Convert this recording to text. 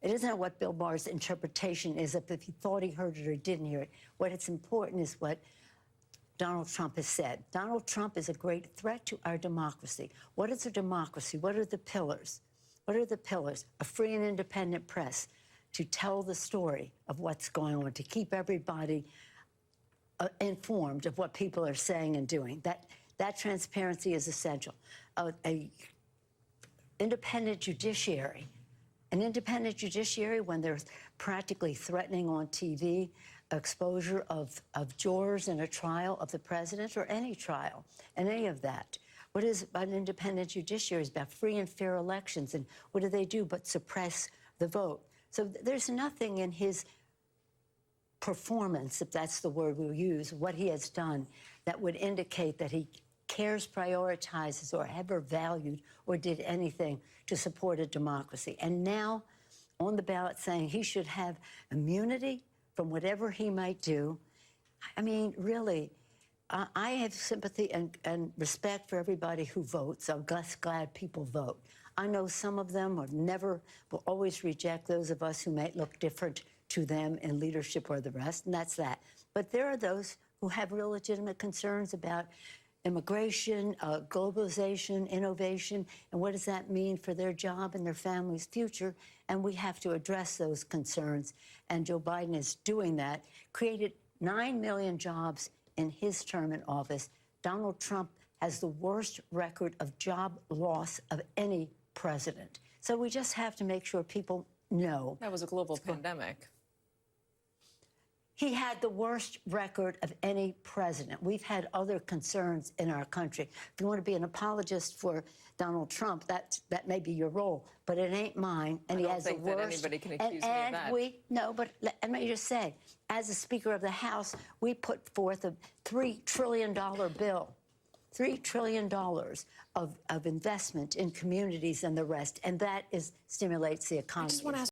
It isn't what Bill Barr's interpretation is of if he thought he heard it or didn't hear it. What it's important is what Donald Trump has said. Donald Trump is a great threat to our democracy. What is a democracy? What are the pillars? What are the pillars? A free and independent press to tell the story of what's going on, to keep everybody informed of what people are saying and doing. That transparency is essential. An independent judiciary. An independent judiciary, when they're practically threatening on TV exposure of jurors in a trial of the president or any trial, and any of that. What is an independent judiciary? It's about free and fair elections, and what do they do but suppress the vote? So there's nothing in his performance, if that's the word we'll use, what he has done, that would indicate that he cares, prioritizes, or ever valued or did anything to support a democracy. And now on the ballot saying he should have immunity from whatever he might do. I mean, really, I have sympathy and respect for everybody who votes. I'm glad people vote. I know some of them will always reject those of us who may look different to them in leadership or the rest, and that's that. But there are those who have real legitimate concerns about immigration, globalization, innovation, and what does that mean for their job and their family's future? And we have to address those concerns. And Joe Biden is doing that, created 9 million jobs in his term in office. Donald Trump has the worst record of job loss of any president. So we just have to make sure people know. That was a global pandemic. He had the worst record of any president. We've had other concerns in our country. If you want to be an apologist for Donald Trump, that may be your role, but it ain't mine. And he has the worst. I don't think that anybody can accuse me of that. No, but let me just say, as a Speaker of the House, we put forth a $3 trillion bill. $3 trillion of investment in communities and the rest, and that stimulates the economy.